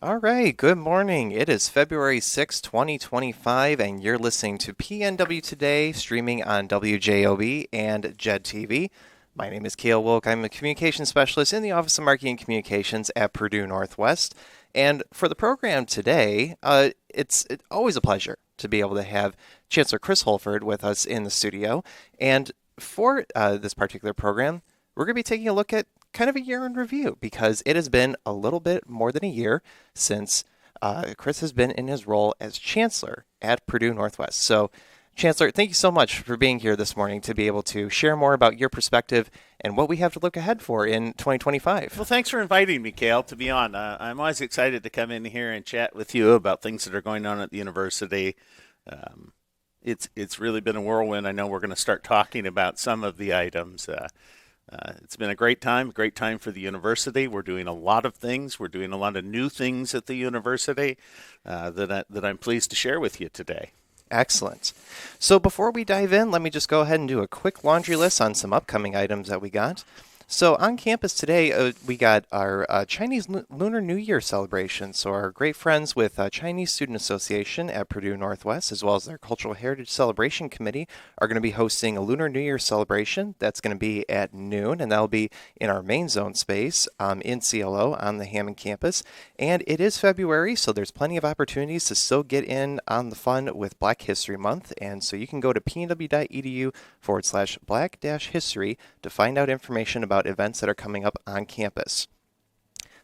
All right, good morning. It is February 6, 2025, and you're listening to PNW Today, streaming on WJOB and JED TV. My name is Kale Wilk. I'm a communications specialist in the Office of Marketing and Communications at Purdue Northwest. And for the program today, it's always a pleasure to be able to have Chancellor Chris Holford with us in the studio. And for this particular program, we're going to be taking a look at kind of a year in review because it has been a little bit more than a year since Chris has been in his role as Chancellor at Purdue Northwest. So, Chancellor, thank you so much for being here this morning to be able to share more about your perspective and what we have to look ahead for in 2025. Well, thanks for inviting me, Kale, to be on. I'm always excited to come in here and chat with you about things that are going on at the university. Um, it's really been a whirlwind. I know we're going to start talking about some of the items. It's been a great time for the university. We're doing a lot of things. We're doing a lot of new things at the university that I'm pleased to share with you today. Excellent. So before we dive in, let me just go ahead and do a quick laundry list on some upcoming items that we got. So on campus today, we got our Chinese Lunar New Year celebration. So our great friends with Chinese Student Association at Purdue Northwest, as well as their Cultural Heritage Celebration Committee, are going to be hosting a Lunar New Year celebration. That's going to be at noon, and that'll be in our main zone space in CLO on the Hammond campus. And it is February, so there's plenty of opportunities to still get in on the fun with Black History Month. And so you can go to pnw.edu/black-history to find out information about events that are coming up on campus.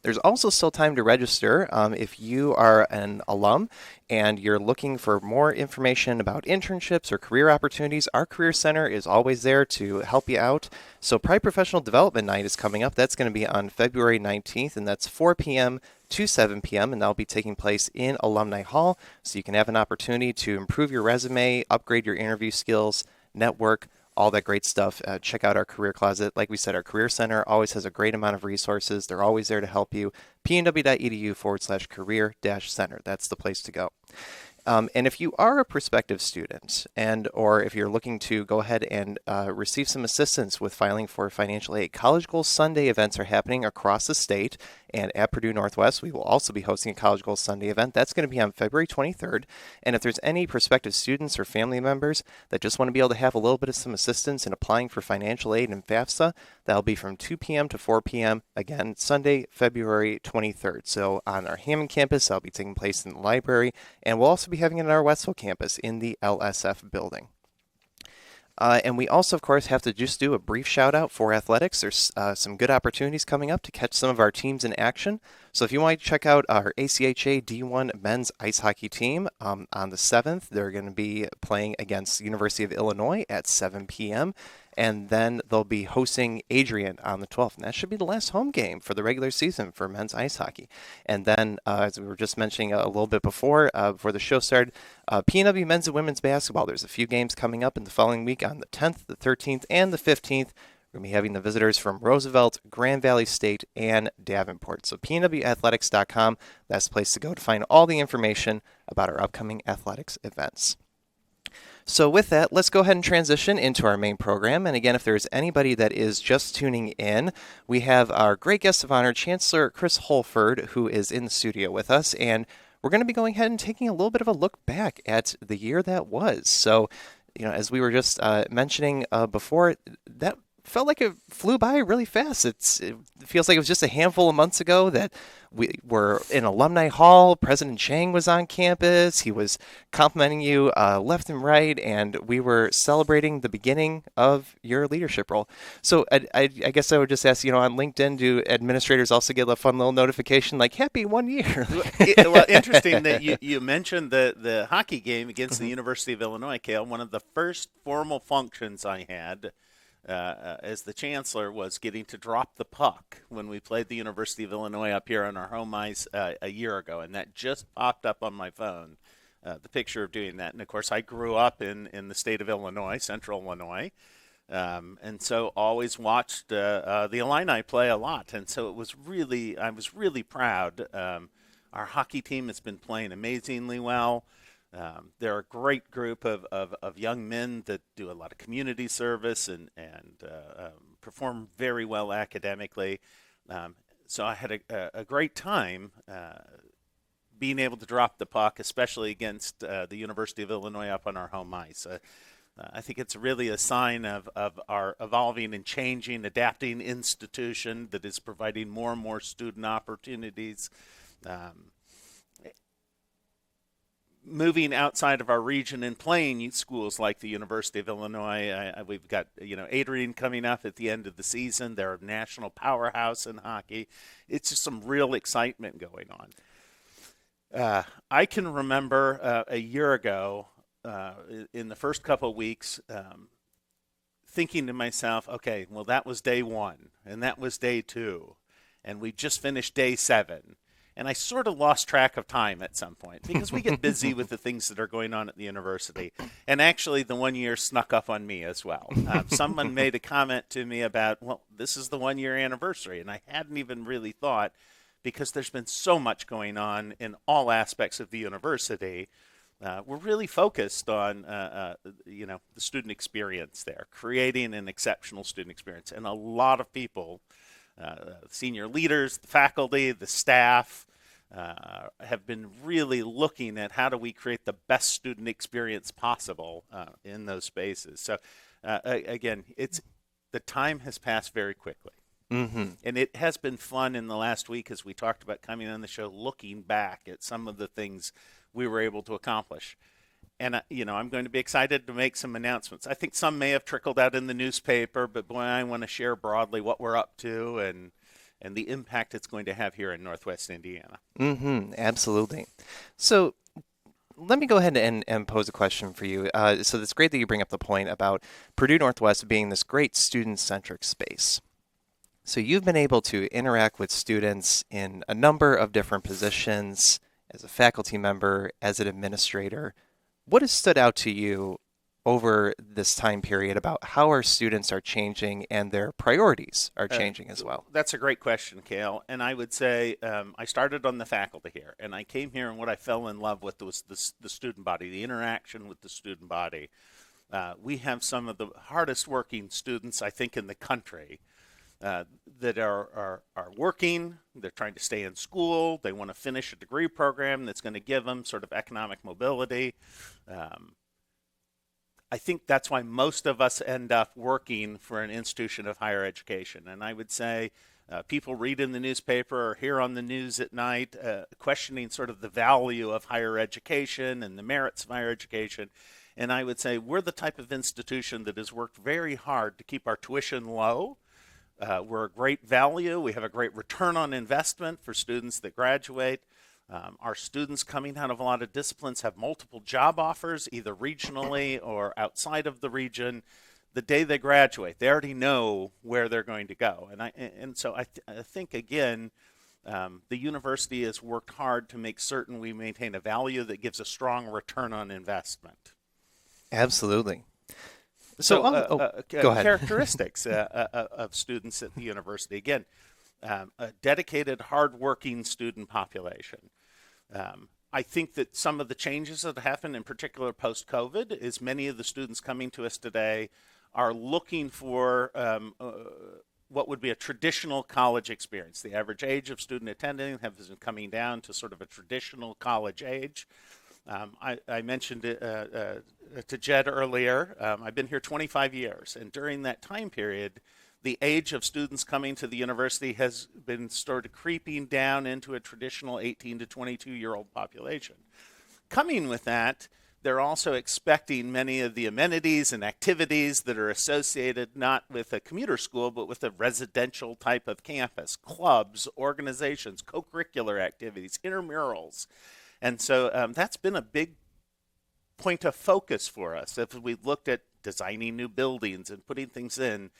There's also still time to register if you are an alum and you're looking for more information about internships or career opportunities. Our Career Center is always there to help you out. So Pride Professional Development Night is coming up. That's going to be on February 19th, and that's 4 p.m. to 7 p.m., and that'll be taking place in Alumni Hall. So you can have an opportunity to improve your resume, upgrade your interview skills, network, all that great stuff. Check out our Career Closet. Like we said, our Career Center always has a great amount of resources. They're always there to help you. pnw.edu/career-center. That's the place to go. And if you are a prospective student or if you're looking to go ahead and receive some assistance with filing for financial aid, College Goals Sunday events are happening across the state. And at Purdue Northwest, we will also be hosting a College Goals Sunday event. That's going to be on February 23rd. And if there's any prospective students or family members that just want to be able to have a little bit of some assistance in applying for financial aid in FAFSA, that'll be from 2 p.m. to 4 p.m. Again, Sunday, February 23rd. So on our Hammond campus, that'll be taking place in the library. And we'll also be having it at our Westville campus in the LSF building. And we also, of course, have to just do a brief shout out for athletics. There's some good opportunities coming up to catch some of our teams in action. So if you want to check out our ACHA D1 men's ice hockey team on the 7th, they're going to be playing against the University of Illinois at 7 p.m. And then they'll be hosting Adrian on the 12th. And that should be the last home game for the regular season for men's ice hockey. And then, as we were just mentioning a little bit before the show started, PNW men's and women's basketball. There's a few games coming up in the following week on the 10th, the 13th, and the 15th. We're going to be having the visitors from Roosevelt, Grand Valley State, and Davenport. So pnwathletics.com, that's the place to go to find all the information about our upcoming athletics events. So with that, let's go ahead and transition into our main program. And again, if there's anybody that is just tuning in, we have our great guest of honor, Chancellor Chris Holford, who is in the studio with us. And we're going to be going ahead and taking a little bit of a look back at the year that was. So, as we were just mentioning before, that felt like it flew by really fast. It feels like it was just a handful of months ago that we were in Alumni Hall. President Chang was on campus. He was complimenting you left and right, and we were celebrating the beginning of your leadership role. So I guess I would just ask, on LinkedIn, do administrators also get a fun little notification like, happy 1 year? Well, interesting that you mentioned the hockey game against the University of Illinois, Kale. One of the first formal functions I had as the chancellor was getting to drop the puck when we played the University of Illinois up here on our home ice a year ago, and that just popped up on my phone, the picture of doing that. And, of course, I grew up in the state of Illinois, central Illinois, and so always watched the Illini play a lot. And so I was really proud. Our hockey team has been playing amazingly well. They're a great group of young men that do a lot of community service and perform very well academically. So I had a great time being able to drop the puck, especially against the University of Illinois up on our home ice. I think it's really a sign of our evolving and changing, adapting institution that is providing more and more student opportunities. Moving outside of our region and playing schools like the University of Illinois. We've got Adrian coming up at the end of the season. They're a national powerhouse in hockey. It's just some real excitement going on. I can remember a year ago, in the first couple of weeks, thinking to myself, okay, well, that was day 1, and that was day 2, and we just finished day 7. And I sort of lost track of time at some point because we get busy with the things that are going on at the university. And actually, the 1 year snuck up on me as well. Someone made a comment to me about, well, this is the 1 year anniversary. And I hadn't even really thought, because there's been so much going on in all aspects of the university. We're really focused on, the student experience there, creating an exceptional student experience. And a lot of people, senior leaders, the faculty, the staff, have been really looking at how do we create the best student experience possible in those spaces. So, again, the time has passed very quickly. Mm-hmm. And it has been fun in the last week, as we talked about coming on the show, looking back at some of the things we were able to accomplish. And, I'm going to be excited to make some announcements. I think some may have trickled out in the newspaper, but boy, I want to share broadly what we're up to and the impact it's going to have here in Northwest Indiana. Mm-hmm. Absolutely. So let me go ahead and pose a question for you. So it's great that you bring up the point about Purdue Northwest being this great student-centric space. So you've been able to interact with students in a number of different positions, as a faculty member, as an administrator. What has stood out to you over this time period about how our students are changing and their priorities are changing as well? That's a great question, Cale. And I would say I started on the faculty here, and I came here, and what I fell in love with was the student body, the interaction with the student body. We have some of the hardest working students, I think, in the country that are working. They're trying to stay in school. They want to finish a degree program that's going to give them sort of economic mobility. I think that's why most of us end up working for an institution of higher education. And I would say people read in the newspaper or hear on the news at night questioning sort of the value of higher education and the merits of higher education. And I would say we're the type of institution that has worked very hard to keep our tuition low. We're a great value. We have a great return on investment for students that graduate. Our students coming out of a lot of disciplines have multiple job offers, either regionally or outside of the region. The day they graduate, they already know where they're going to go. And so I think, again, the university has worked hard to make certain we maintain a value that gives a strong return on investment. Absolutely. So go ahead. Characteristics of students at the university. Again, a dedicated, hardworking student population. I think that some of the changes that happened, in particular post-COVID, is many of the students coming to us today are looking for what would be a traditional college experience. The average age of student attending has been coming down to sort of a traditional college age. I mentioned it to Jed earlier. I've been here 25 years, and during that time period, the age of students coming to the university has been sort of creeping down into a traditional 18 to 22-year-old population. Coming with that, they're also expecting many of the amenities and activities that are associated not with a commuter school, but with a residential type of campus, clubs, organizations, co-curricular activities, intramurals. And so that's been a big point of focus for us. If we looked at designing new buildings and putting things in,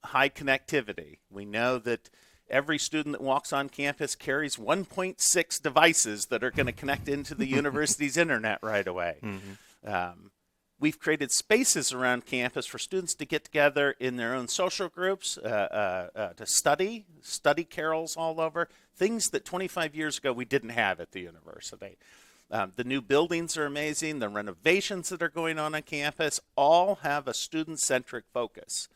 high connectivity. We know that every student that walks on campus carries 1.6 devices that are going to connect into the university's internet right away. Mm-hmm. We've created spaces around campus for students to get together in their own social groups, to study carols all over, things that 25 years ago we didn't have at the university. The new buildings are amazing. The renovations that are going on campus all have a student-centric focus.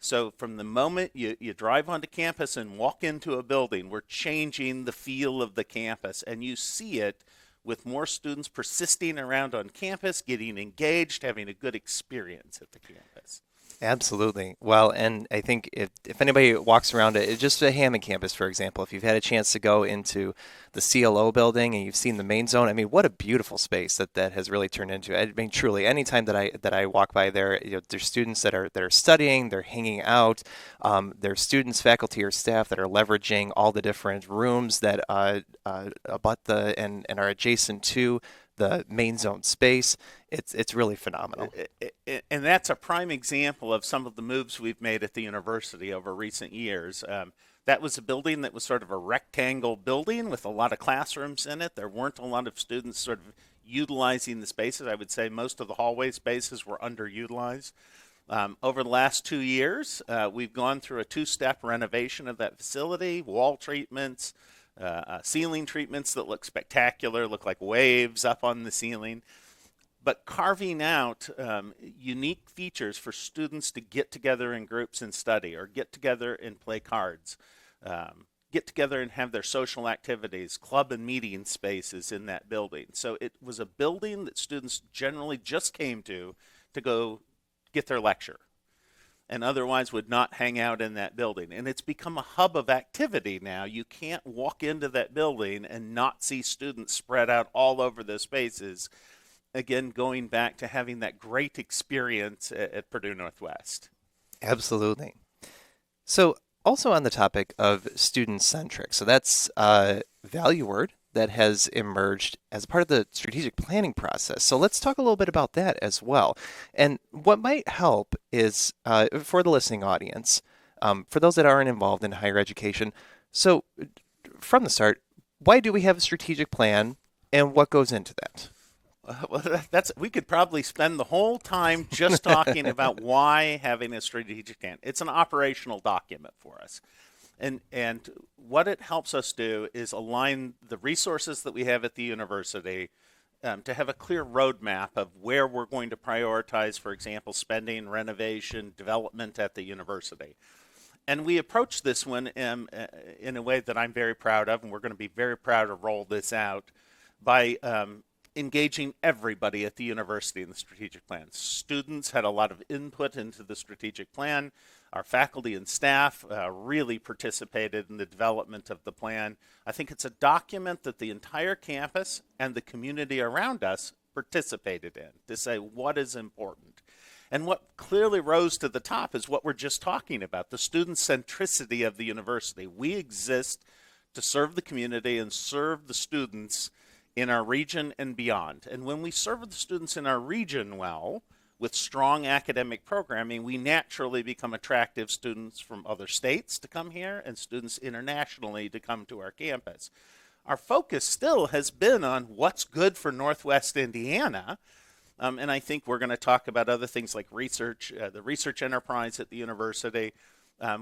So from the moment you drive onto campus and walk into a building, we're changing the feel of the campus. And you see it with more students persisting around on campus, getting engaged, having a good experience at the campus. Absolutely. Well, and I think if anybody walks around it, just a Hammond campus, for example, if you've had a chance to go into the CLO building and you've seen the main zone, I mean, what a beautiful space that has really turned into. I mean, truly, anytime that I walk by there, there's students that are studying, they're hanging out, there's students, faculty, or staff that are leveraging all the different rooms that abut and are adjacent to the main zone space. It's really phenomenal. And that's a prime example of some of the moves we've made at the university over recent years. That was a building that was sort of a rectangle building with a lot of classrooms in it. There weren't a lot of students sort of utilizing the spaces. I would say most of the hallway spaces were underutilized. Over the last 2 years, we've gone through a two-step renovation of that facility, wall treatments, ceiling treatments that look spectacular, look like waves up on the ceiling, but carving out unique features for students to get together in groups and study, or get together and play cards, get together and have their social activities, club and meeting spaces in that building. So it was a building that students generally just came to go get their lecture, and otherwise would not hang out in that building. And it's become a hub of activity now. You can't walk into that building and not see students spread out all over those spaces. Again, going back to having that great experience at Purdue Northwest. Absolutely. So also on the topic of student-centric, so that's a value word that has emerged as part of the strategic planning process. So let's talk a little bit about that as well. And what might help is, for the listening audience, for those that aren't involved in higher education, so from the start, why do we have a strategic plan and what goes into that? Well, we could probably spend the whole time just talking about why having a strategic plan. It's an operational document for us. And what it helps us do is align the resources that we have at the university to have a clear roadmap of where we're going to prioritize, for example, spending, renovation, development at the university. And we approach this one in a way that I'm very proud of, and we're going to be very proud to roll this out by engaging everybody at the university in the strategic plan. Students had a lot of input into the strategic plan. Our faculty and staff really participated in the development of the plan. I think it's a document that the entire campus and the community around us participated in to say what is important. And what clearly rose to the top is what we're just talking about, the student centricity of the university. We exist to serve the community and serve the students in our region and beyond. And when we serve the students in our region well, with strong academic programming, we naturally become attractive students from other states to come here and students internationally to come to our campus. Our focus still has been on what's good for Northwest Indiana, and I think we're going to talk about other things like research, the research enterprise at the university.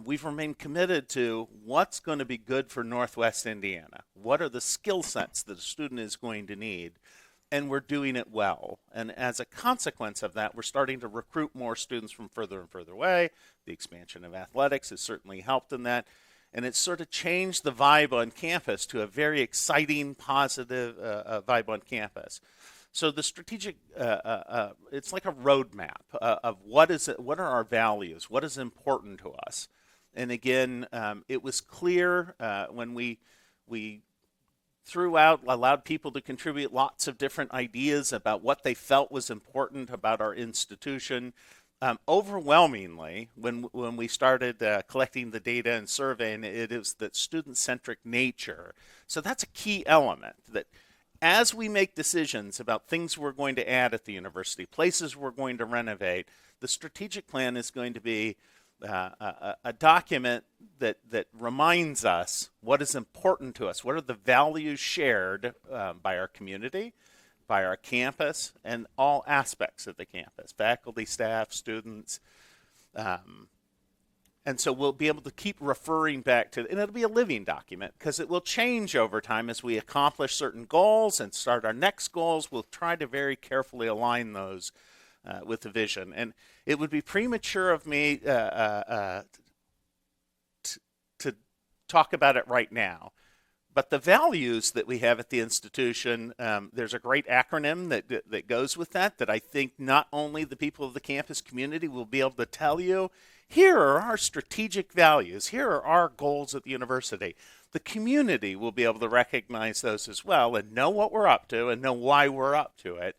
We've remained committed to what's going to be good for Northwest Indiana. What are the skill sets that a student is going to need? And we're doing it well. And as a consequence of that, we're starting to recruit more students from further and further away. The expansion of athletics has certainly helped in that. And it's sort of changed the vibe on campus to a very exciting, positive vibe on campus. So the strategic, it's like a roadmap of what are our values, what is important to us. And again, it was clear when we throughout allowed people to contribute lots of different ideas about what they felt was important about our institution. Overwhelmingly, when we started collecting the data and surveying, it is that student-centric nature. So that's a key element, that as we make decisions about things we're going to add at the university, places we're going to renovate, the strategic plan is going to be a document that reminds us what is important to us, what are the values shared by our community, by our campus, and all aspects of the campus, faculty, staff, students. And so we'll be able to keep referring back to it, and it'll be a living document because it will change over time as we accomplish certain goals and start our next goals. We'll try to very carefully align those with the vision. And it would be premature of me to talk about it right now. But the values that we have at the institution, there's a great acronym that goes with that I think not only the people of the campus community will be able to tell you, here are our strategic values, here are our goals at the university. The community will be able to recognize those as well and know what we're up to and know why we're up to it.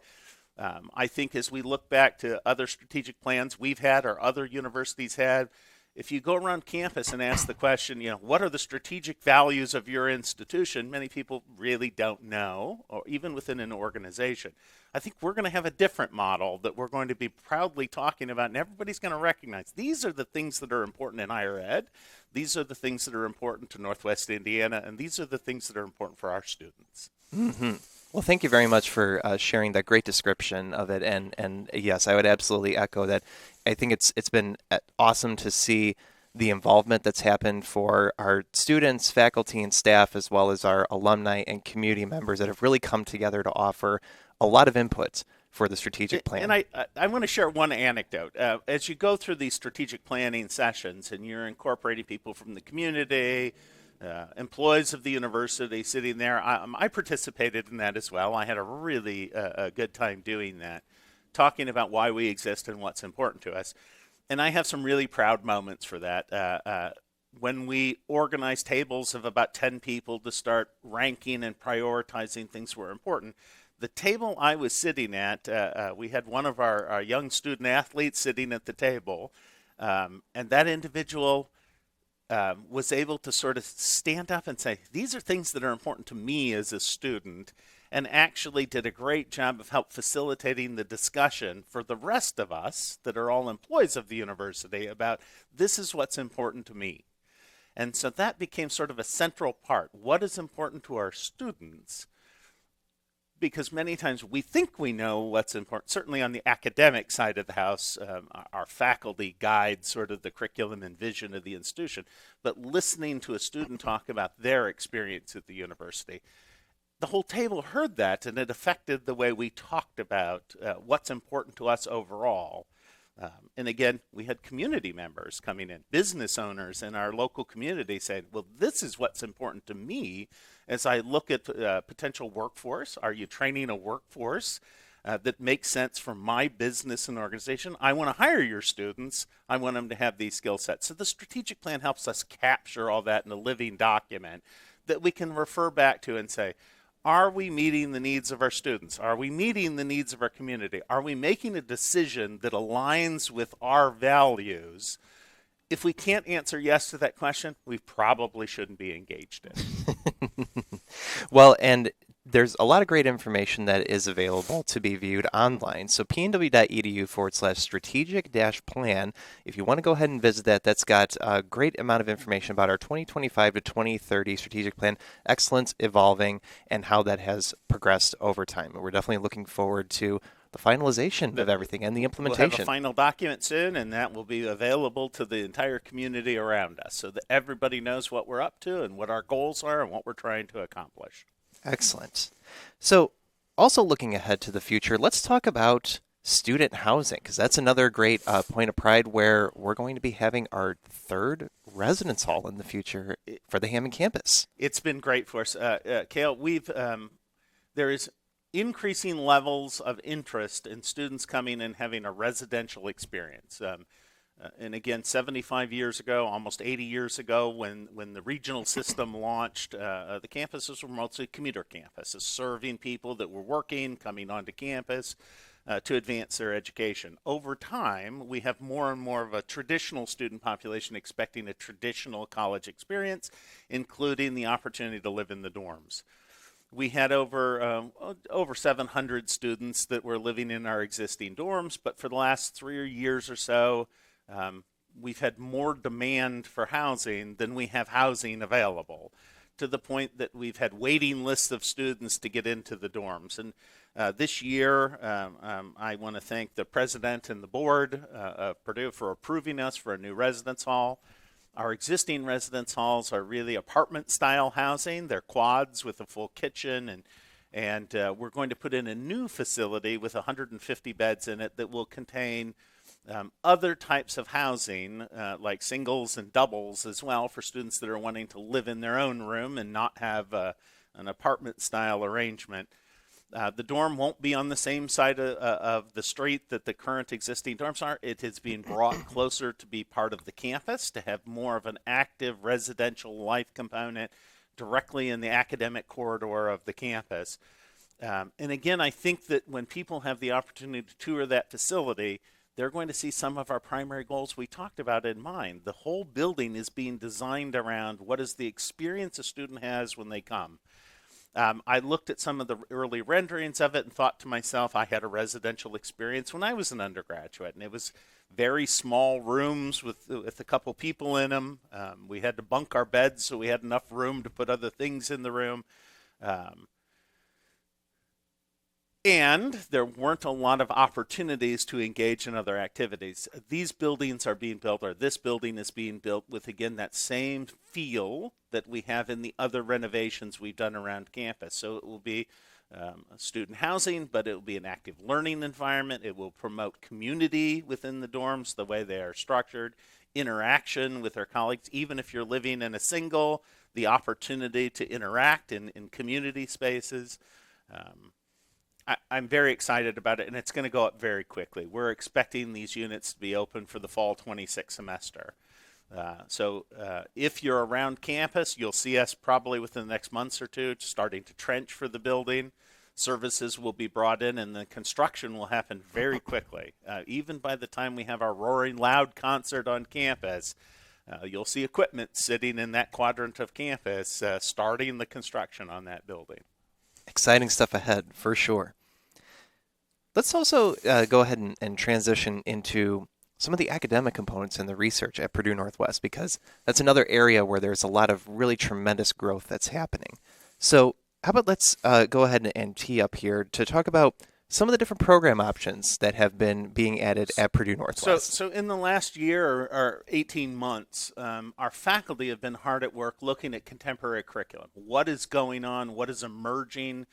I think as we look back to other strategic plans we've had or other universities had, if you go around campus and ask the question, what are the strategic values of your institution, many people really don't know, or even within an organization. I think we're going to have a different model that we're going to be proudly talking about, and everybody's going to recognize these are the things that are important in higher ed, these are the things that are important to Northwest Indiana, and these are the things that are important for our students. Mm-hmm. Well, thank you very much for sharing that great description of it. And yes, I would absolutely echo that. I think it's been awesome to see the involvement that's happened for our students, faculty, and staff, as well as our alumni and community members that have really come together to offer a lot of input for the strategic plan. And I want to share one anecdote. As you go through these strategic planning sessions and you're incorporating people from the community, employees of the university sitting there, I participated in that as well. I had a really good time doing that, talking about why we exist and what's important to us. And I have some really proud moments for that. When we organized tables of about 10 people to start ranking and prioritizing things that were important, the table I was sitting at, we had one of our young student athletes sitting at the table, and that individual was able to sort of stand up and say, these are things that are important to me as a student, and actually did a great job of help facilitating the discussion for the rest of us that are all employees of the university about this is what's important to me. And so that became sort of a central part. What is important to our students? Because many times we think we know what's important, certainly on the academic side of the house, our faculty guide sort of the curriculum and vision of the institution, but listening to a student talk about their experience at the university, the whole table heard that, and it affected the way we talked about what's important to us overall. And again, we had community members coming in, business owners in our local community saying, well, this is what's important to me as I look at potential workforce. Are you training a workforce that makes sense for my business and organization? I want to hire your students. I want them to have these skill sets. So the strategic plan helps us capture all that in a living document that we can refer back to and say, are we meeting the needs of our students? Are we meeting the needs of our community? Are we making a decision that aligns with our values? If we can't answer yes to that question, we probably shouldn't be engaged in. Well, and there's a lot of great information that is available to be viewed online. So pnw.edu/strategic-plan. If you want to go ahead and visit that, that's got a great amount of information about our 2025 to 2030 strategic plan, excellence, evolving, and how that has progressed over time. We're definitely looking forward to the finalization of everything and the implementation. We'll have a final document soon, and that will be available to the entire community around us so that everybody knows what we're up to and what our goals are and what we're trying to accomplish. Excellent. So also looking ahead to the future, let's talk about student housing, because that's another great point of pride where we're going to be having our third residence hall in the future for the Hammond campus. It's been great for us. Cale, there is increasing levels of interest in students coming and having a residential experience. And again, 75 years ago, almost 80 years ago, when the regional system launched, the campuses were mostly commuter campuses, serving people that were working, coming onto campus to advance their education. Over time, we have more and more of a traditional student population expecting a traditional college experience, including the opportunity to live in the dorms. We had over 700 students that were living in our existing dorms, but for the last 3 years or so, we've had more demand for housing than we have housing available, to the point that we've had waiting lists of students to get into the dorms. And this year, I want to thank the president and the board of Purdue for approving us for a new residence hall. Our existing residence halls are really apartment-style housing. They're quads with a full kitchen And we're going to put in a new facility with 150 beds in it that will contain other types of housing, like singles and doubles as well, for students that are wanting to live in their own room and not have an apartment-style arrangement. The dorm won't be on the same side of the street that the current existing dorms are. It is being brought closer to be part of the campus, to have more of an active residential life component directly in the academic corridor of the campus. And again, I think that when people have the opportunity to tour that facility, they're going to see some of our primary goals we talked about in mind. The whole building is being designed around what is the experience a student has when they come. I looked at some of the early renderings of it and thought to myself, I had a residential experience when I was an undergraduate, and it was very small rooms with a couple people in them. We had to bunk our beds so we had enough room to put other things in the room. And there weren't a lot of opportunities to engage in other activities. These buildings are being built, or this building is being built with, again, that same feel that we have in the other renovations we've done around campus. So it will be student housing, but it will be an active learning environment. It will promote community within the dorms, the way they are structured, interaction with our colleagues. Even if you're living in a single, the opportunity to interact in community spaces. I'm very excited about it, and it's going to go up very quickly. We're expecting these units to be open for the fall 26 semester. So if you're around campus, you'll see us probably within the next months or two starting to trench for the building. Services will be brought in, and the construction will happen very quickly. Even by the time we have our Roaring Loud concert on campus, you'll see equipment sitting in that quadrant of campus starting the construction on that building. Exciting stuff ahead, for sure. Let's also go ahead and transition into some of the academic components in the research at Purdue Northwest, because that's another area where there's a lot of really tremendous growth that's happening. So how about let's go ahead and tee up here to talk about some of the different program options that have been being added at Purdue Northwest. So in the last year or 18 months, our faculty have been hard at work looking at contemporary curriculum. What is going on? What is emerging,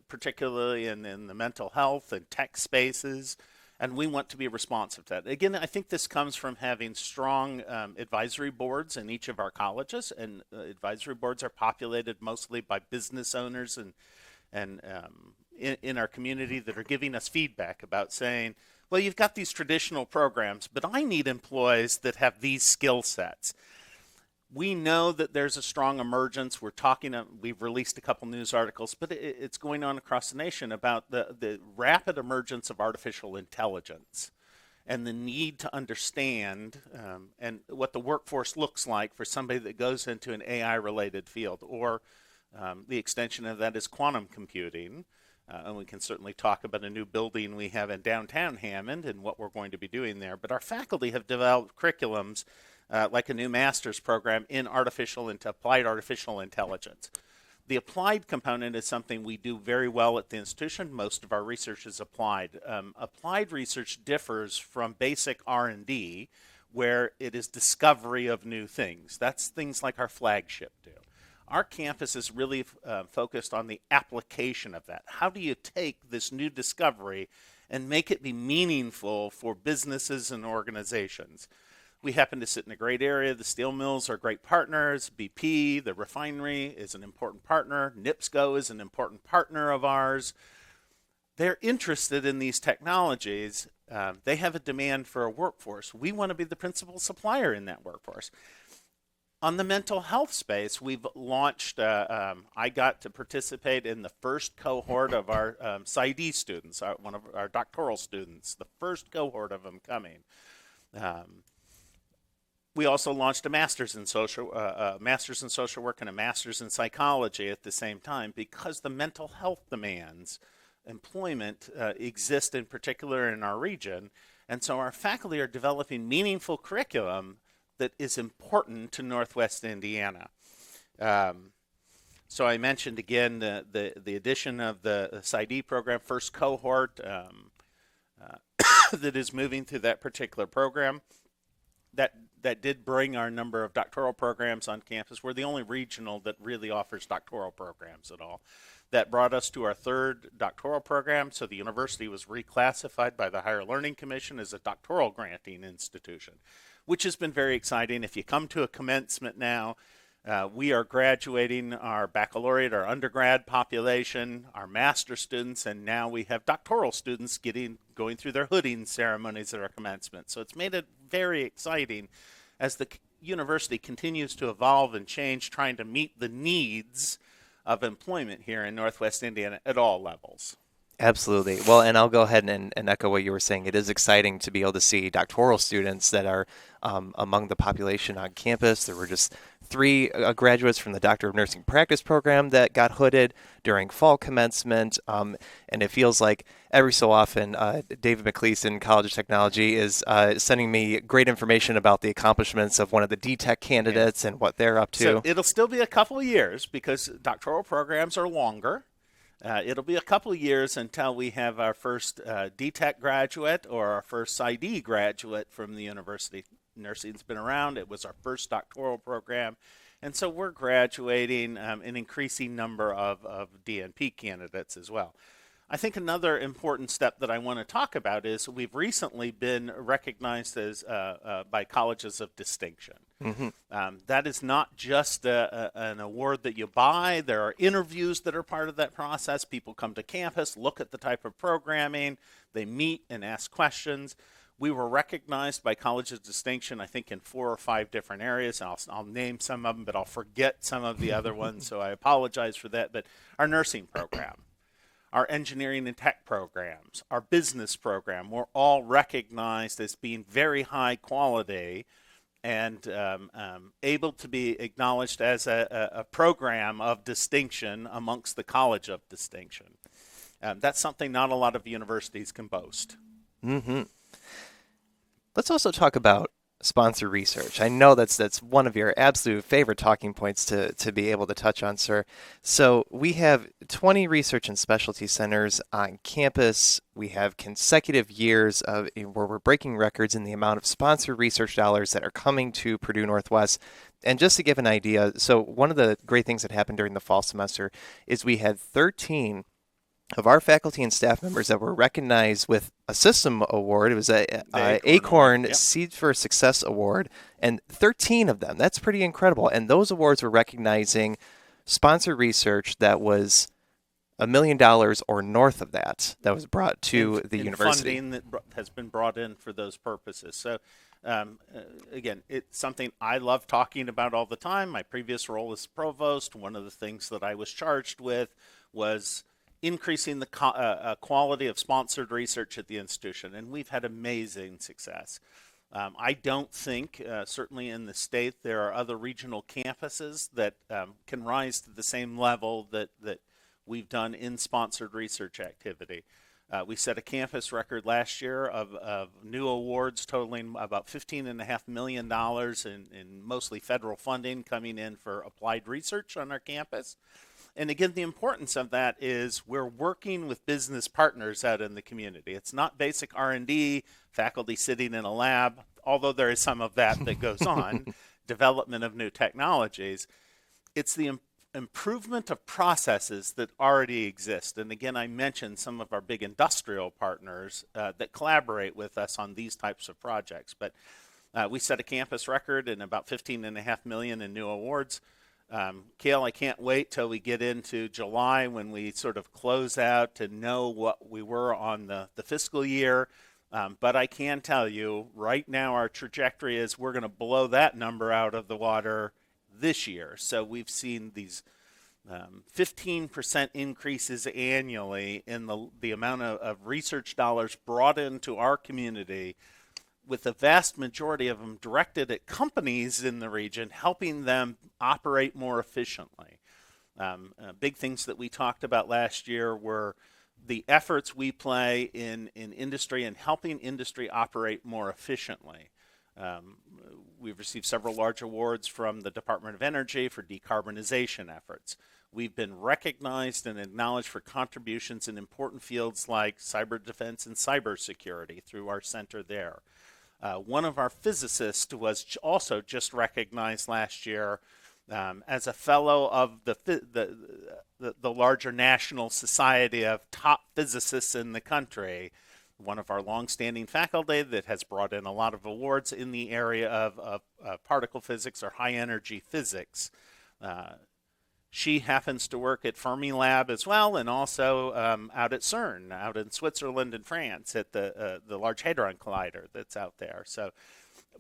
particularly in the mental health and tech spaces? And we want to be responsive to that. Again, I think this comes from having strong advisory boards in each of our colleges, and advisory boards are populated mostly by business owners and in our community that are giving us feedback about saying, well, you've got these traditional programs, but I need employees that have these skill sets. We know that there's a strong emergence. We've released a couple news articles, but it's going on across the nation about the rapid emergence of artificial intelligence and the need to understand and what the workforce looks like for somebody that goes into an AI-related field, or the extension of that is quantum computing. And we can certainly talk about a new building we have in downtown Hammond and what we're going to be doing there. But our faculty have developed curriculums like a new master's program in applied artificial intelligence. The applied component is something we do very well at the institution. Most of our research is applied. Applied research differs from basic R&D, where it is discovery of new things. That's things like our flagship do. Our campus is really focused on the application of that. How do you take this new discovery and make it be meaningful for businesses and organizations? We happen to sit in a great area. The steel mills are great partners. BP, the refinery, is an important partner. NIPSCO is an important partner of ours. They're interested in these technologies. They have a demand for a workforce. We want to be the principal supplier in that workforce. On the mental health space, we've launched, I got to participate in the first cohort of our PsyD students, one of our doctoral students, the first cohort of them coming. We also launched a master's in social work and a master's in psychology at the same time, because the mental health demands, employment exist in particular in our region. And so our faculty are developing meaningful curriculum that is important to Northwest Indiana. So I mentioned again the addition of the PsyD program, first cohort that is moving through that particular program. That did bring our number of doctoral programs on campus. We're the only regional that really offers doctoral programs at all. That brought us to our third doctoral program. So the university was reclassified by the Higher Learning Commission as a doctoral granting institution, which has been very exciting. If you come to a commencement now, we are graduating our baccalaureate, our undergrad population, our master students, and now we have doctoral students going through their hooding ceremonies at our commencement. So it's made it very exciting as the university continues to evolve and change, trying to meet the needs of employment here in Northwest Indiana at all levels. Absolutely. Well, and I'll go ahead and echo what you were saying. It is exciting to be able to see doctoral students that are among the population on campus. There were just three graduates from the Doctor of Nursing Practice program that got hooded during fall commencement. And it feels like every so often, David McLeeson, College of Technology, is sending me great information about the accomplishments of one of the D-Tech candidates and what they're up to. So it'll still be a couple of years because doctoral programs are longer. It'll be a couple of years until we have our first D-Tech graduate or our first PsyD graduate from the university. Nursing's been around. It was our first doctoral program. And so we're graduating an increasing number of DNP candidates as well. I think another important step that I want to talk about is we've recently been recognized as by colleges of distinction. Mm-hmm. That is not just an award that you buy. There are interviews that are part of that process. People come to campus, look at the type of programming, they meet and ask questions. We were recognized by colleges of distinction, I think, in 4 or 5 different areas. I'll name some of them, but I'll forget some of the other ones, so I apologize for that. But our nursing program, our engineering and tech programs, our business program were all recognized as being very high quality and able to be acknowledged as a program of distinction amongst the College of Distinction. That's something not a lot of universities can boast. Mm-hmm. Let's also talk about sponsor research. I know that's one of your absolute favorite talking points to be able to touch on, sir. So we have 20 research and specialty centers on campus. We have consecutive years of where we're breaking records in the amount of sponsor research dollars that are coming to Purdue Northwest. And just to give an idea, so one of the great things that happened during the fall semester is we had 13 of our faculty and staff members that were recognized with a system award. It was a Acorn Yep. Seed for Success Award, and 13 of them. That's pretty incredible. And those awards were recognizing sponsored research that was $1 million or north of that was brought to the university. Funding that has been brought in for those purposes. So, again, it's something I love talking about all the time. My previous role as provost, one of the things that I was charged with was increasing the quality of sponsored research at the institution, and we've had amazing success. I don't think, certainly in the state, there are other regional campuses that can rise to the same level that we've done in sponsored research activity. We set a campus record last year of new awards totaling about $15.5 million in mostly federal funding coming in for applied research on our campus. And again, the importance of that is we're working with business partners out in the community. It's not basic R&D, faculty sitting in a lab, although there is some of that goes on, development of new technologies. It's the improvement of processes that already exist. And again, I mentioned some of our big industrial partners that collaborate with us on these types of projects. But we set a campus record in about $15.5 million in new awards. Cale, I can't wait till we get into July when we sort of close out to know what we were on the fiscal year. But I can tell you right now our trajectory is we're going to blow that number out of the water this year. So we've seen these 15% increases annually in the amount of research dollars brought into our community, with the vast majority of them directed at companies in the region, helping them operate more efficiently. Big things that we talked about last year were the efforts we play in industry and helping industry operate more efficiently. We've received several large awards from the Department of Energy for decarbonization efforts. We've been recognized and acknowledged for contributions in important fields like cyber defense and cybersecurity through our center there. One of our physicists was also just recognized last year as a fellow of the larger national society of top physicists in the country, one of our longstanding faculty that has brought in a lot of awards in the area of particle physics or high energy physics. She happens to work at Fermilab as well, and also out at CERN, out in Switzerland and France at the Large Hadron Collider that's out there. So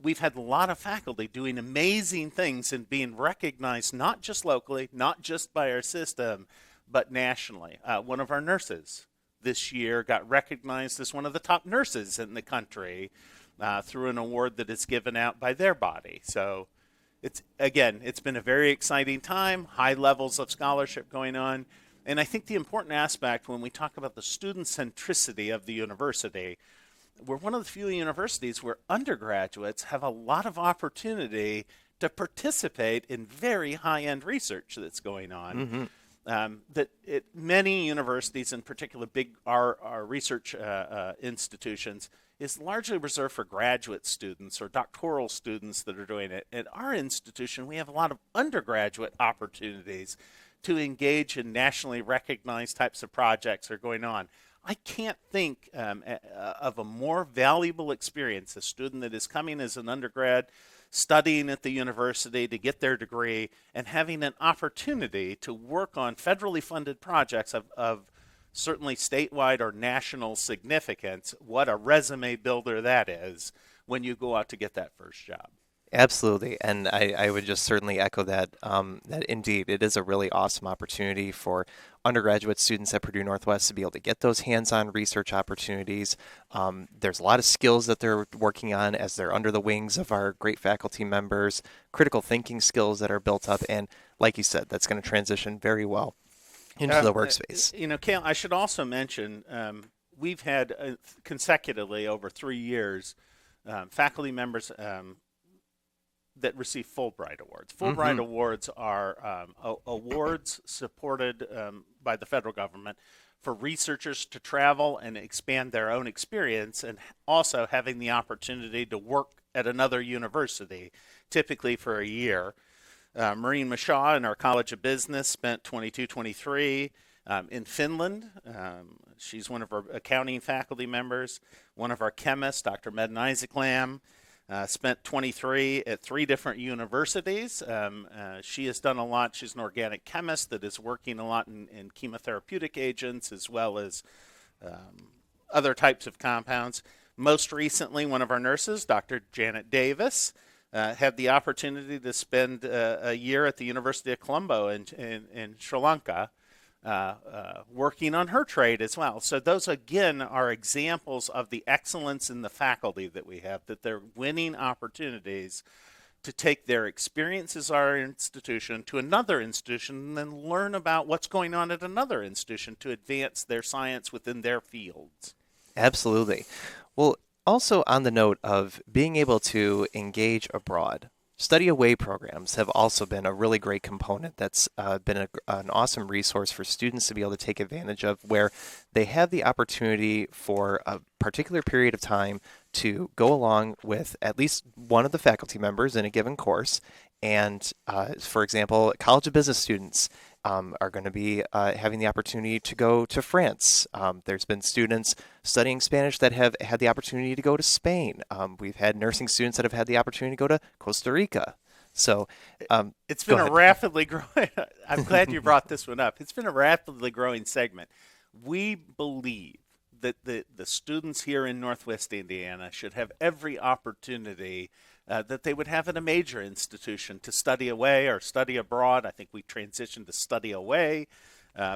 we've had a lot of faculty doing amazing things and being recognized not just locally, not just by our system, but nationally. One of our nurses this year got recognized as one of the top nurses in the country through an award that is given out by their body. So it's been a very exciting time, high levels of scholarship going on. And I think the important aspect when we talk about the student centricity of the university, we're one of the few universities where undergraduates have a lot of opportunity to participate in very high-end research that's going on. Many universities, in particular our research institutions, is largely reserved for graduate students or doctoral students that are doing it. At our institution, we have a lot of undergraduate opportunities to engage in nationally recognized types of projects that are going on. I can't think of a more valuable experience, a student that is coming as an undergrad, studying at the university to get their degree, and having an opportunity to work on federally funded projects of certainly statewide or national significance. What a resume builder that is when you go out to get that first job. Absolutely, and I would just certainly echo that, that indeed it is a really awesome opportunity for undergraduate students at Purdue Northwest to be able to get those hands-on research opportunities. There's a lot of skills that they're working on as they're under the wings of our great faculty members, critical thinking skills that are built up, and like you said, that's going to transition very well into the workspace. Cale, I should also mention we've had consecutively over 3 years faculty members that receive Fulbright Awards. Fulbright Awards are awards supported by the federal government for researchers to travel and expand their own experience, and also having the opportunity to work at another university, typically for a year. Maureen Mashaw in our College of Business spent 23 in Finland. She's one of our accounting faculty members. One of our chemists, Dr. Medin Isaaclam, spent 23 at 3 different universities. She has done a lot. She's an organic chemist that is working a lot in chemotherapeutic agents as well as other types of compounds. Most recently, one of our nurses, Dr. Janet Davis, had the opportunity to spend a year at the University of Colombo in Sri Lanka, working on her trade as well. So those, again, are examples of the excellence in the faculty that we have, that they're winning opportunities to take their experiences at our institution to another institution and then learn about what's going on at another institution to advance their science within their fields. Absolutely. Well, also on the note of being able to engage abroad, study away programs have also been a really great component that's been an awesome resource for students to be able to take advantage of, where they have the opportunity for a particular period of time to go along with at least one of the faculty members in a given course. And for example, College of Business students are going to be having the opportunity to go to France. There's been students studying Spanish that have had the opportunity to go to Spain. We've had nursing students that have had the opportunity to go to Costa Rica. So it's been a rapidly growing, I'm glad you brought this one up. It's been a rapidly growing segment. We believe that the students here in Northwest Indiana should have every opportunity that they would have at a major institution to study away or study abroad. I think we transitioned to study away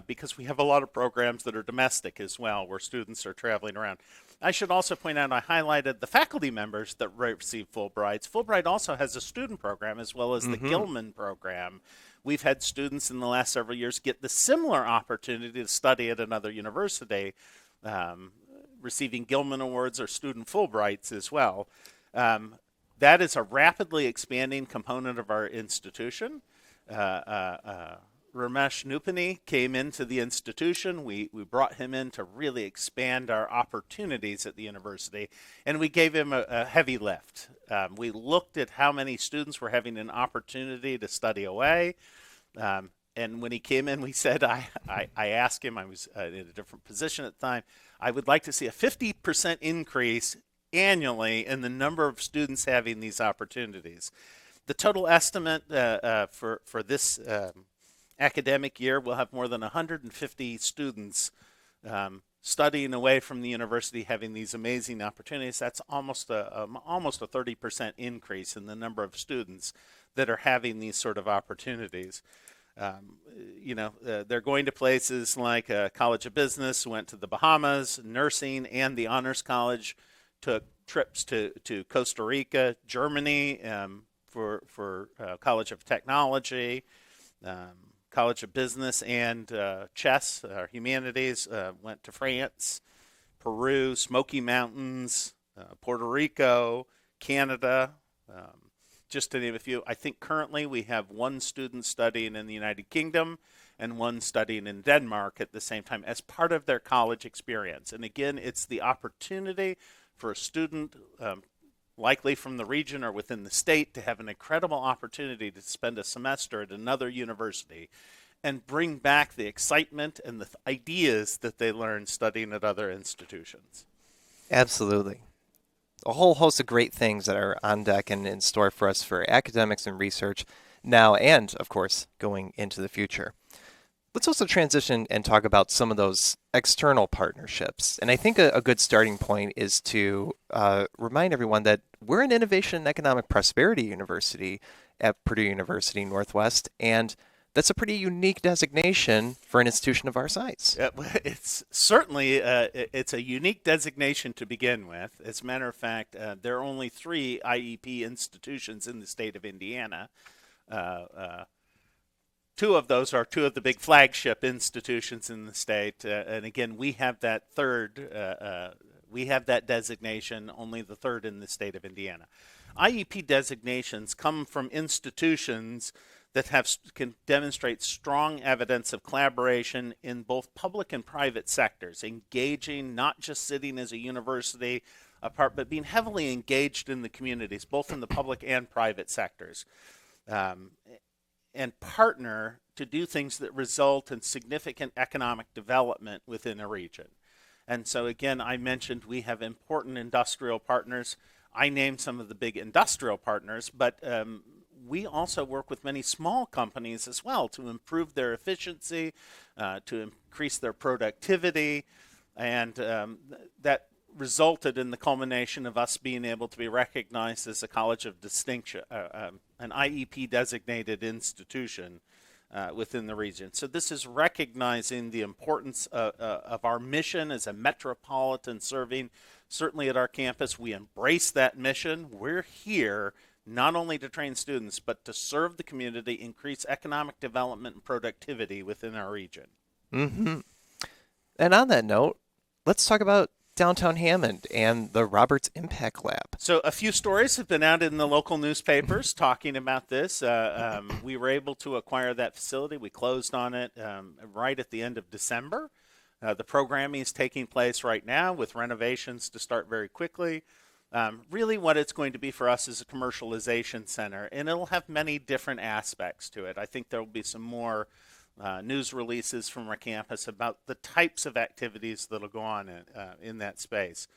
because we have a lot of programs that are domestic as well, where students are traveling around. I should also point out, I highlighted the faculty members that receive Fulbrights. Fulbright also has a student program as well as the Gilman program. We've had students in the last several years get the similar opportunity to study at another university, receiving Gilman Awards or student Fulbrights as well. That is a rapidly expanding component of our institution. Ramesh Nupani came into the institution. We brought him in to really expand our opportunities at the university, and we gave him a heavy lift. We looked at how many students were having an opportunity to study away. And when he came in, we said, I asked him, I was in a different position at the time, I would like to see a 50% increase annually in the number of students having these opportunities. The total estimate for this academic year will have more than 150 students studying away from the university, having these amazing opportunities. That's almost a 30% increase in the number of students that are having these sort of opportunities. They're going to places like College of Business, went to the Bahamas, nursing, and the Honors College took trips to Costa Rica, Germany, for College of Technology, College of Business, and chess, humanities, went to France, Peru, Smoky Mountains, Puerto Rico, Canada, just to name a few. I think currently we have one student studying in the United Kingdom and one studying in Denmark at the same time as part of their college experience. And again, it's the opportunity for a student likely from the region or within the state to have an incredible opportunity to spend a semester at another university and bring back the excitement and the ideas that they learned studying at other institutions. Absolutely. A whole host of great things that are on deck and in store for us for academics and research now and, of course, going into the future. Let's also transition and talk about some of those external partnerships. And I think a good starting point is to remind everyone that we're an Innovation and Economic Prosperity University at Purdue University Northwest, and that's a pretty unique designation for an institution of our size. It's certainly it's a unique designation to begin with. As a matter of fact, there are only 3 IEP institutions in the state of Indiana. 2 of those are 2 of the big flagship institutions in the state. And again, we have that we have that designation, only the 3rd in the state of Indiana. IEP designations come from institutions that can demonstrate strong evidence of collaboration in both public and private sectors, engaging, not just sitting as a university apart, but being heavily engaged in the communities, both in the public and private sectors. And partner to do things that result in significant economic development within a region. And so again, I mentioned we have important industrial partners. I named some of the big industrial partners, but we also work with many small companies as well to improve their efficiency, to increase their productivity, and that resulted in the culmination of us being able to be recognized as a college of distinction, an IEP designated institution within the region. So this is recognizing the importance of our mission as a metropolitan serving. Certainly at our campus, we embrace that mission. We're here not only to train students, but to serve the community, increase economic development and productivity within our region. Mm-hmm. And on that note, let's talk about downtown Hammond and the Roberts Impact Lab. So a few stories have been out in the local newspapers talking about this. We were able to acquire that facility. We closed on it right at the end of December. The programming is taking place right now with renovations to start very quickly. Really what it's going to be for us is a commercialization center, and it'll have many different aspects to it. I think there will be some more news releases from our campus about the types of activities that will go on in that space.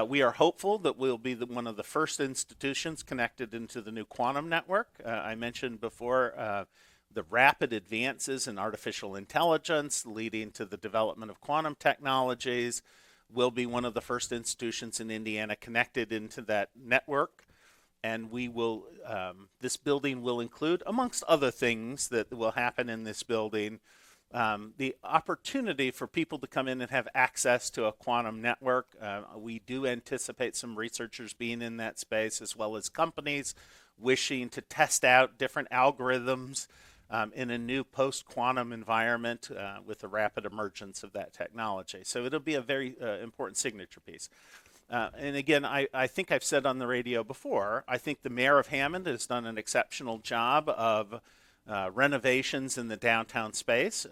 We are hopeful that we'll be one of the first institutions connected into the new quantum network. I mentioned before the rapid advances in artificial intelligence leading to the development of quantum technologies. We'll be one of the first institutions in Indiana connected into that network. And we will, this building will include, amongst other things that will happen in this building, the opportunity for people to come in and have access to a quantum network. We do anticipate some researchers being in that space, as well as companies wishing to test out different algorithms in a new post-quantum environment with the rapid emergence of that technology. So it'll be a very important signature piece. And again, I think I've said on the radio before, I think the mayor of Hammond has done an exceptional job of renovations in the downtown space,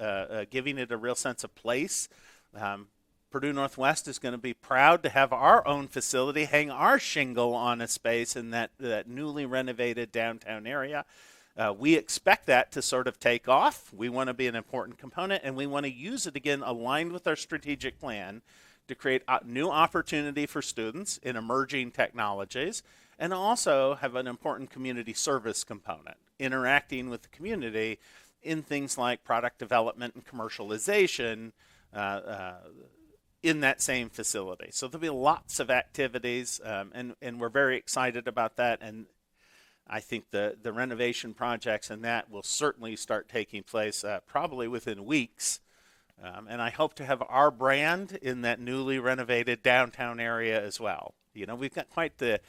giving it a real sense of place. Purdue Northwest is going to be proud to have our own facility, hang our shingle on a space in that newly renovated downtown area. We expect that to sort of take off. We want to be an important component, and we want to use it again aligned with our strategic plan to create a new opportunity for students in emerging technologies, and also have an important community service component, interacting with the community in things like product development and commercialization in that same facility. So there'll be lots of activities, and we're very excited about that. And I think the renovation projects and that will certainly start taking place probably within weeks. And I hope to have our brand in that newly renovated downtown area as well. You know, we've got quite the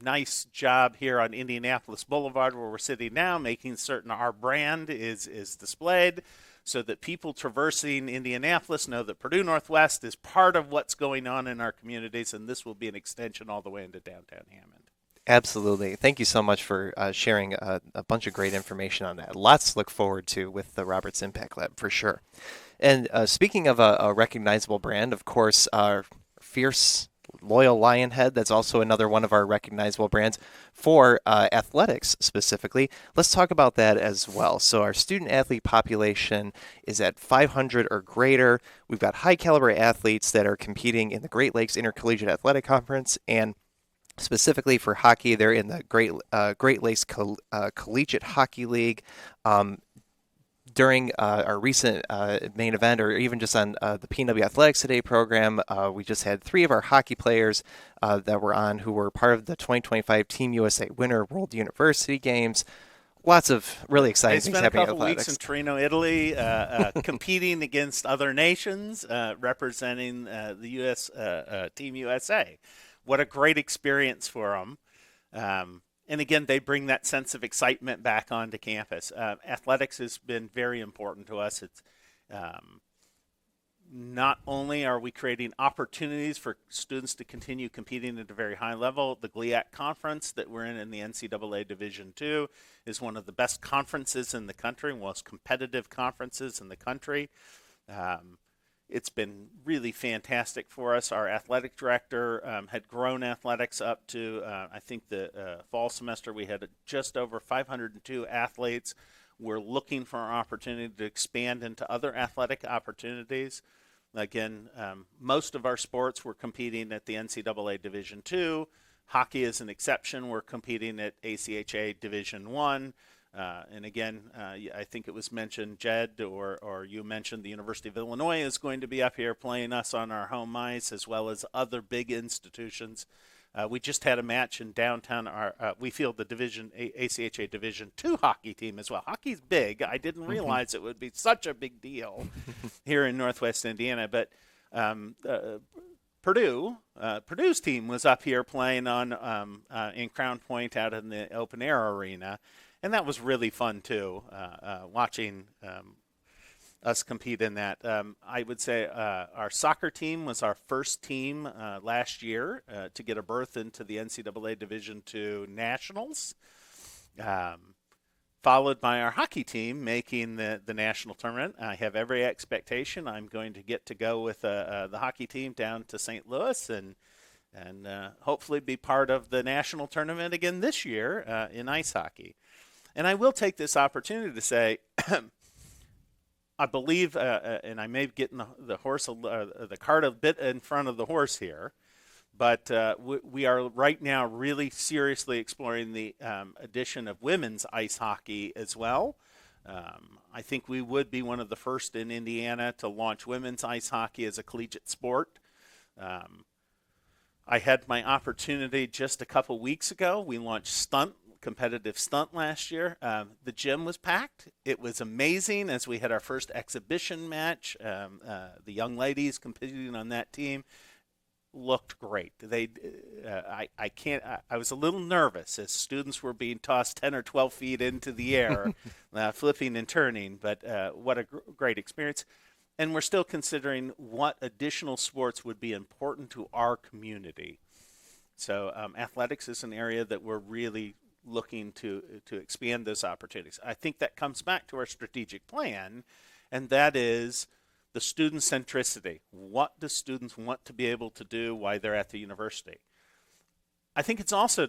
nice job here on Indianapolis Boulevard where we're sitting now, making certain our brand is displayed so that people traversing Indianapolis know that Purdue Northwest is part of what's going on in our communities, and this will be an extension all the way into downtown Hammond. Absolutely. Thank you so much for sharing a bunch of great information on that. Lots to look forward to with the Roberts Impact Lab for sure. And speaking of a recognizable brand, of course, our fierce, loyal Lionhead, that's also another one of our recognizable brands for athletics specifically. Let's talk about that as well. So our student athlete population is at 500 or greater. We've got high caliber athletes that are competing in the Great Lakes Intercollegiate Athletic Conference, and specifically for hockey, they're in the Great Lakes Collegiate Hockey League. During our recent main event, or even just on the PNW Athletics Today program, we just had 3 of our hockey players that were on who were part of the 2025 Team USA Winter World University Games. Lots of really exciting things happening in athletics. They spent a couple weeks in Torino, Italy, competing against other nations, representing the U.S. Team USA. What a great experience for them. And again, they bring that sense of excitement back onto campus. Athletics has been very important to us. It's not only are we creating opportunities for students to continue competing at a very high level, the GLIAC conference that we're in the NCAA Division II is one of the best conferences in the country, most competitive conferences in the country. It's been really fantastic for us. Our athletic director had grown athletics up to, I think the fall semester, we had just over 502 athletes. We're looking for an opportunity to expand into other athletic opportunities. Again, most of our sports we're competing at the NCAA Division II. Hockey is an exception. We're competing at ACHA Division I. And again, I think it was mentioned, Jed, or you mentioned the University of Illinois is going to be up here playing us on our home ice, as well as other big institutions. We just had a match in downtown. We field the ACHA Division II hockey team as well. Hockey's big. I didn't realize it would be such a big deal here in Northwest Indiana. But Purdue's team was up here playing in Crown Point out in the open air arena. And that was really fun, too, watching us compete in that. I would say our soccer team was our first team last year to get a berth into the NCAA Division II Nationals, followed by our hockey team making the national tournament. I have every expectation I'm going to get to go with the hockey team down to St. Louis and hopefully be part of the national tournament again this year in ice hockey. And I will take this opportunity to say, I believe, and I may be getting the cart a bit in front of the horse here, but we are right now really seriously exploring the addition of women's ice hockey as well. I think we would be one of the first in Indiana to launch women's ice hockey as a collegiate sport. I had my opportunity just a couple weeks ago. We launched competitive stunt last year. The gym was packed. It was amazing as we had our first exhibition match. The young ladies competing on that team looked great. I was a little nervous as students were being tossed 10 or 12 feet into the air, flipping and turning, but what a great experience. And we're still considering what additional sports would be important to our community. So athletics is an area that we're really looking to expand those opportunities. I think that comes back to our strategic plan, and that is the student centricity. What do students want to be able to do while they're at the university? I think it's also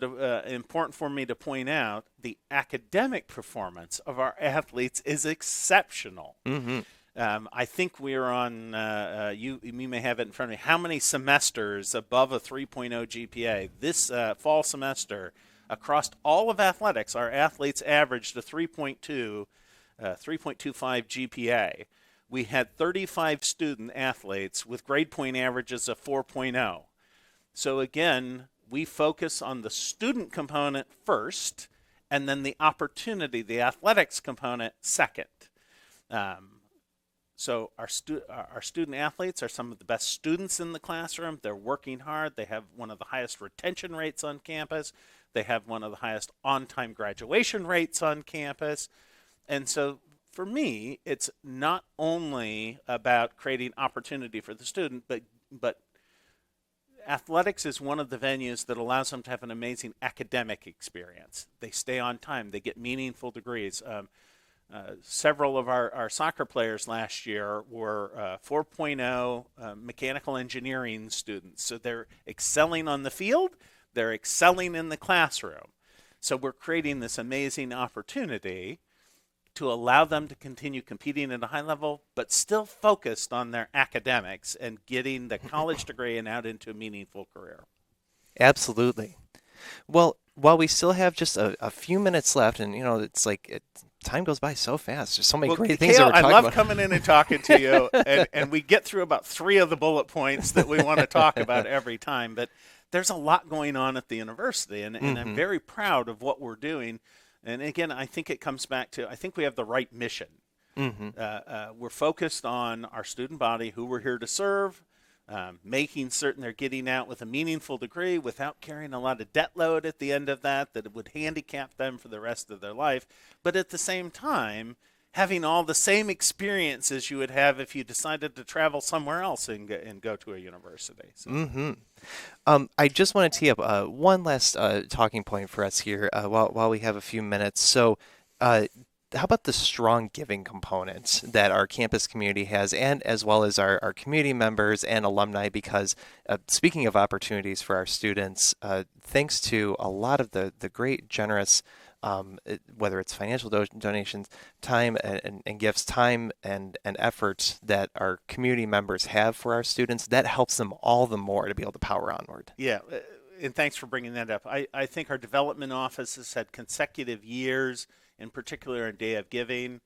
important for me to point out the academic performance of our athletes is exceptional. Mm-hmm. I think we're on, you may have it in front of me, how many semesters above a 3.0 GPA? This fall semester, across all of athletics, our athletes averaged a 3.25 GPA. We had 35 student athletes with grade point averages of 4.0. So again, we focus on the student component first, and then the opportunity, the athletics component second. So our student athletes are some of the best students in the classroom. They're working hard. They have one of the highest retention rates on campus. They have one of the highest on-time graduation rates on campus. And so for me, it's not only about creating opportunity for the student, but athletics is one of the venues that allows them to have an amazing academic experience. They stay on time. They get meaningful degrees. Several of our soccer players last year were 4.0 mechanical engineering students. So they're excelling on the field. They're excelling in the classroom. So we're creating this amazing opportunity to allow them to continue competing at a high level, but still focused on their academics and getting the college degree and out into a meaningful career. Absolutely. Well, while we still have just a few minutes left, and it's like time goes by so fast. There's so many great things that we're talking about. I love about. coming in and talking to you, and we get through about 3 of the bullet points that we want to talk about every time. But there's a lot going on at the university, and I'm very proud of what we're doing. And again, I think it comes back to, I think we have the right mission. We're focused on our student body, who we're here to serve, making certain they're getting out with a meaningful degree without carrying a lot of debt load at the end of that it would handicap them for the rest of their life. But at the same time, having all the same experiences you would have if you decided to travel somewhere else and go to a university. So. I just want to tee up one last talking point for us here while we have a few minutes. So how about the strong giving components that our campus community has, and as well as our community members and alumni? Because speaking of opportunities for our students, thanks to a lot of the great, generous whether it's financial donations, time and gifts, time and effort that our community members have for our students, that helps them all the more to be able to power onward. Yeah, and thanks for bringing that up. I think our development office has had consecutive years, in particular in Day of Giving,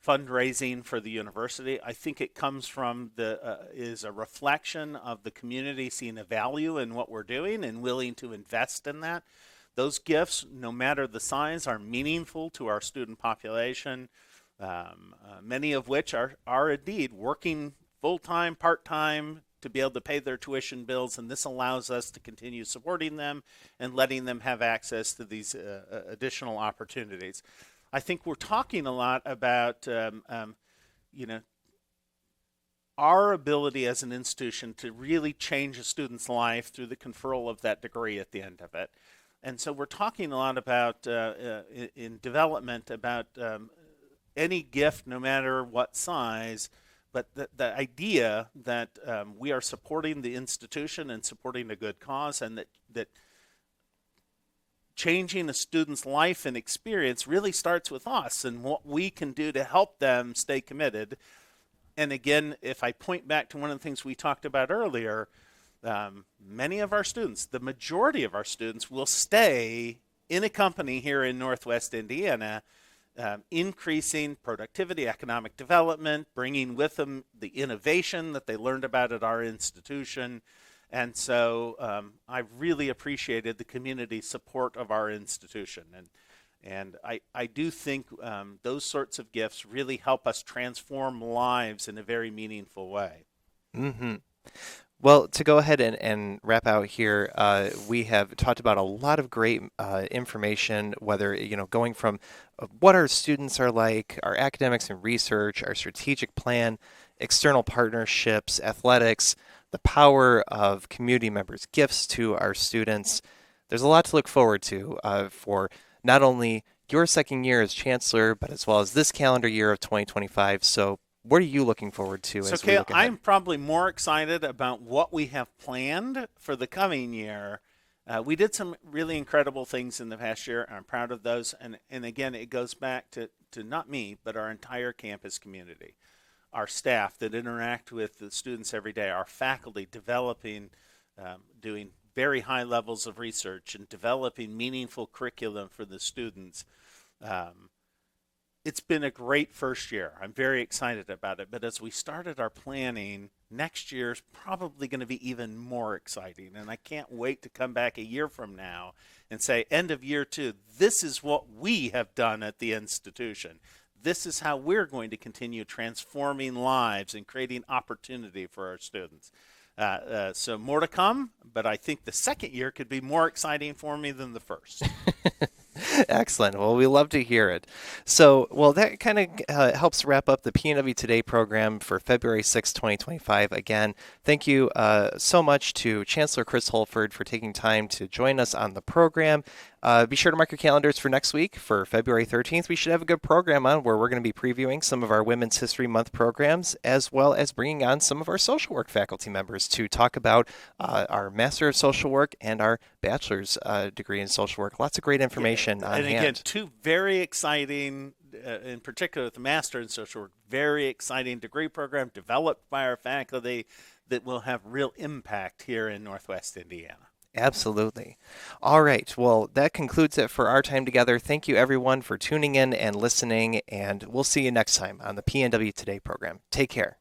fundraising for the university. I think it comes from is a reflection of the community seeing a value in what we're doing and willing to invest in that. Those gifts, no matter the size, are meaningful to our student population, many of which are indeed working full-time, part-time to be able to pay their tuition bills, and this allows us to continue supporting them and letting them have access to these additional opportunities. I think we're talking a lot about, our ability as an institution to really change a student's life through the conferral of that degree at the end of it. And so we're talking a lot about, in development, about any gift, no matter what size, but the idea that we are supporting the institution and supporting a good cause, and that changing a student's life and experience really starts with us and what we can do to help them stay committed. And again, if I point back to one of the things we talked about earlier, many of our students, the majority of our students, will stay in a company here in Northwest Indiana, increasing productivity, economic development, bringing with them the innovation that they learned about at our institution. And so I really appreciated the community support of our institution. And I do think those sorts of gifts really help us transform lives in a very meaningful way. Well, to go ahead and wrap out here, we have talked about a lot of great information, whether, going from what our students are like, our academics and research, our strategic plan, external partnerships, athletics, the power of community members' gifts to our students, there's a lot to look forward to for not only your second year as chancellor, but as well as this calendar year of 2025. So what are you looking forward to So, as we Kale, look ahead? I'm probably more excited about what we have planned for the coming year. We did some really incredible things in the past year. I'm proud of those. And again, it goes back to not me, but our entire campus community, our staff that interact with the students every day, our faculty developing, doing very high levels of research and developing meaningful curriculum for the students. Um, it's been a great first year. I'm very excited about it. But as we started our planning, next year's probably going to be even more exciting. And I can't wait to come back a year from now and say, end of year 2, this is what we have done at the institution. This is how we're going to continue transforming lives and creating opportunity for our students. So more to come, but I think the second year could be more exciting for me than the first. Excellent. Well, we love to hear it. So, well, that kind of helps wrap up the PNW Today program for February 6, 2025. Again, thank you so much to Chancellor Chris Holford for taking time to join us on the program. Be sure to mark your calendars for next week for February 13th. We should have a good program on where we're going to be previewing some of our Women's History Month programs, as well as bringing on some of our social work faculty members to talk about our Master of Social Work and our Bachelor's degree in Social Work. Lots of great information on and hand. again, two very exciting, in particular with the Master in Social Work, very exciting degree program developed by our faculty that will have real impact here in Northwest Indiana. Absolutely. All right. Well, that concludes it for our time together. Thank you, everyone, for tuning in and listening, and we'll see you next time on the PNW Today program. Take care.